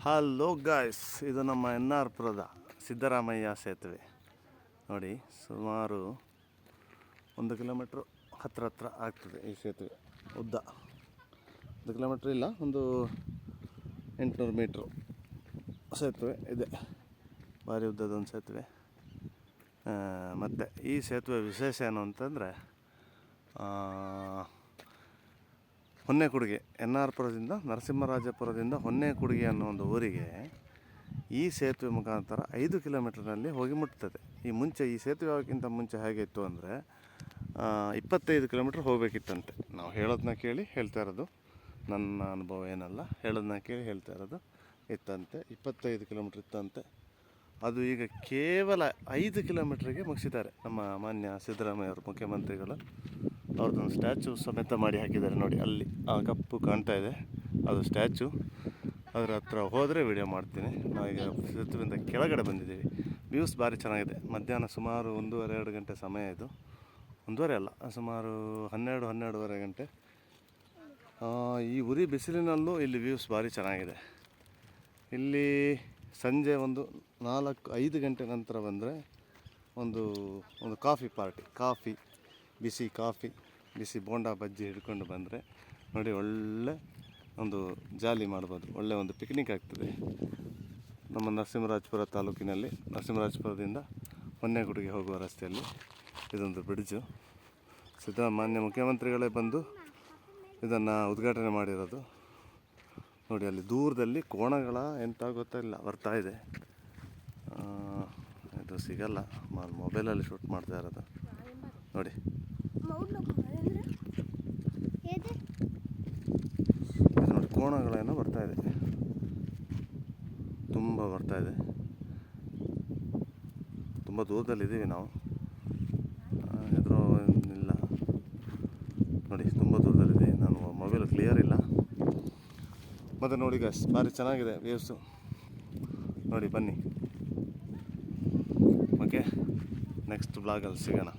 Hello guys, ಇದು ನಮ್ಮ NR ಪುರದ ಸಿದ್ದರಾಮಯ್ಯ ಸೇತುವೆ ನೋಡಿ. ಸುಮಾರು 1 ಕಿಲೋಮೀಟ್ರ್ ಹತ್ರ ಆಗ್ತದೆ ಈ ಸೇತುವೆ ಉದ್ದ. 1 ಕಿಲೋಮೀಟ್ರ್ ಇಲ್ಲ, ಒಂದು 800 ಮೀಟ್ರು ಸೇತುವೆ ಇದೆ. ಭಾರಿ ಉದ್ದದೊಂದು ಸೇತುವೆ. ಮತ್ತು ಈ ಸೇತುವೆ ವಿಶೇಷ ಏನು ಅಂತಂದರೆ, ಹೊನ್ನೇಕುಡುಗೆ NR ಪುರದಿಂದ ನರಸಿಂಹರಾಜಪುರದಿಂದ ಹೊನ್ನೇಕುಡುಗೆ ಅನ್ನೋ ಒಂದು ಊರಿಗೆ ಈ ಸೇತುವೆ ಮುಖಾಂತರ 5 ಕಿಲೋಮೀಟ್ರ್ನಲ್ಲಿ ಹೋಗಿ ಮುಟ್ತದೆ. ಈ ಮುಂಚೆ ಈ ಸೇತುವೆ ಆಗೋಕ್ಕಿಂತ ಮುಂಚೆ ಹೇಗಿತ್ತು ಅಂದರೆ 25 ಕಿಲೋಮೀಟ್ರ್ ಹೋಗಬೇಕಿತ್ತಂತೆ. ನಾವು ಹೇಳೋದನ್ನ ಕೇಳಿ ಹೇಳ್ತಾ ಇರೋದು, ನನ್ನ ಅನುಭವ ಏನಲ್ಲ, ಹೇಳೋದನ್ನ ಕೇಳಿ ಹೇಳ್ತಾ ಇರೋದು. ಇತ್ತಂತೆ 25 ಕಿಲೋಮೀಟ್ರ್ ಇತ್ತಂತೆ. ಅದು ಈಗ ಕೇವಲ 5 ಕಿಲೋಮೀಟ್ರಿಗೆ ಮುಗಿಸಿದ್ದಾರೆ ನಮ್ಮ ಮಾನ್ಯ ಸಿದ್ದರಾಮಯ್ಯ ಅವರು, ಮುಖ್ಯಮಂತ್ರಿಗಳು. ಅವ್ರದ್ದೊಂದು ಸ್ಟ್ಯಾಚು ಸಮೇತ ಮಾಡಿ ಹಾಕಿದ್ದಾರೆ ನೋಡಿ. ಅಲ್ಲಿ ಆ ಕಪ್ಪು ಕಾಣ್ತಾ ಇದೆ, ಅದು ಸ್ಟ್ಯಾಚು. ಅದರ ಹತ್ರ ಹೋದರೆ ವಿಡಿಯೋ ಮಾಡ್ತೀನಿ. ನಾವೀಗ ಸೇತುವೆಯಿಂದ ಕೆಳಗಡೆ ಬಂದಿದ್ದೀವಿ. ವ್ಯೂಸ್ ಭಾರಿ ಚೆನ್ನಾಗಿದೆ. ಮಧ್ಯಾಹ್ನ ಸುಮಾರು 1:30-2 ಗಂಟೆ ಸಮಯ ಇದು. 1:30 ಅಲ್ಲ, ಸುಮಾರು 12-12:30 ಗಂಟೆ. ಈ ಉರಿ ಬಿಸಿಲಿನಲ್ಲೂ ಇಲ್ಲಿ ವ್ಯೂಸ್ ಭಾರಿ ಚೆನ್ನಾಗಿದೆ. ಇಲ್ಲಿ ಸಂಜೆ ಒಂದು 4-5 ಗಂಟೆ ನಂತರ ಬಂದರೆ ಒಂದು ಕಾಫಿ ಪಾರ್ಟಿ, ಬಿಸಿ ಕಾಫಿ, ಬಿಸಿ ಬೋಂಡಾ ಬಜ್ಜಿ ಹಿಡ್ಕೊಂಡು ಬಂದರೆ ನೋಡಿ, ಒಳ್ಳೆ ಒಂದು ಜಾಲಿ ಮಾಡ್ಬೋದು, ಒಳ್ಳೆ ಒಂದು ಪಿಕ್ನಿಕ್ ಆಗ್ತದೆ. ನಮ್ಮ ನರಸಿಂಹರಾಜಪುರ ತಾಲೂಕಿನಲ್ಲಿ ನರಸಿಂಹರಾಜಪುರದಿಂದ ಹೊನ್ನೇಕುಡುಗೆ ಹೋಗುವ ರಸ್ತೆಯಲ್ಲಿ ಇದೊಂದು ಬ್ರಿಡ್ಜು. ಮಾನ್ಯ ಮುಖ್ಯಮಂತ್ರಿಗಳೇ ಬಂದು ಇದನ್ನು ಉದ್ಘಾಟನೆ ಮಾಡಿರೋದು ನೋಡಿ. ಅಲ್ಲಿ ದೂರದಲ್ಲಿ ಕೋಣಗಳ ಎಂತ ಗೊತ್ತಿಲ್ಲ ಬರ್ತಾ ಇದೆ. ಇದು ಸಿಗಲ್ಲ, ಮೊಬೈಲಲ್ಲಿ ಶೂಟ್ ಮಾಡ್ತಾ ಇರೋದು ನೋಡಿ. ನೋಡಿ, ಕೋಣಗಳೇನೋ ಬರ್ತಾ ಇದೆ, ತುಂಬ ಬರ್ತಾ ಇದೆ. ತುಂಬ ದೂರದಲ್ಲಿದ್ದೀವಿ ನಾವು, ಎದುರು ಇಲ್ಲ ನೋಡಿ, ತುಂಬ ದೂರದಲ್ಲಿದ್ದೀವಿ. ನಾನು ಮೊಬೈಲ್ ಕ್ಲಿಯರ್ ಇಲ್ಲ. ಮತ್ತು ನೋಡಿ ಗಾಯ್ಸ್, ಭಾರಿ ಚೆನ್ನಾಗಿದೆ ವ್ಯೂಸು ನೋಡಿ. ಬನ್ನಿ, ಓಕೆ, ನೆಕ್ಸ್ಟ್ ಬ್ಲಾಗಲ್ಲಿ ಸಿಗೋಣ.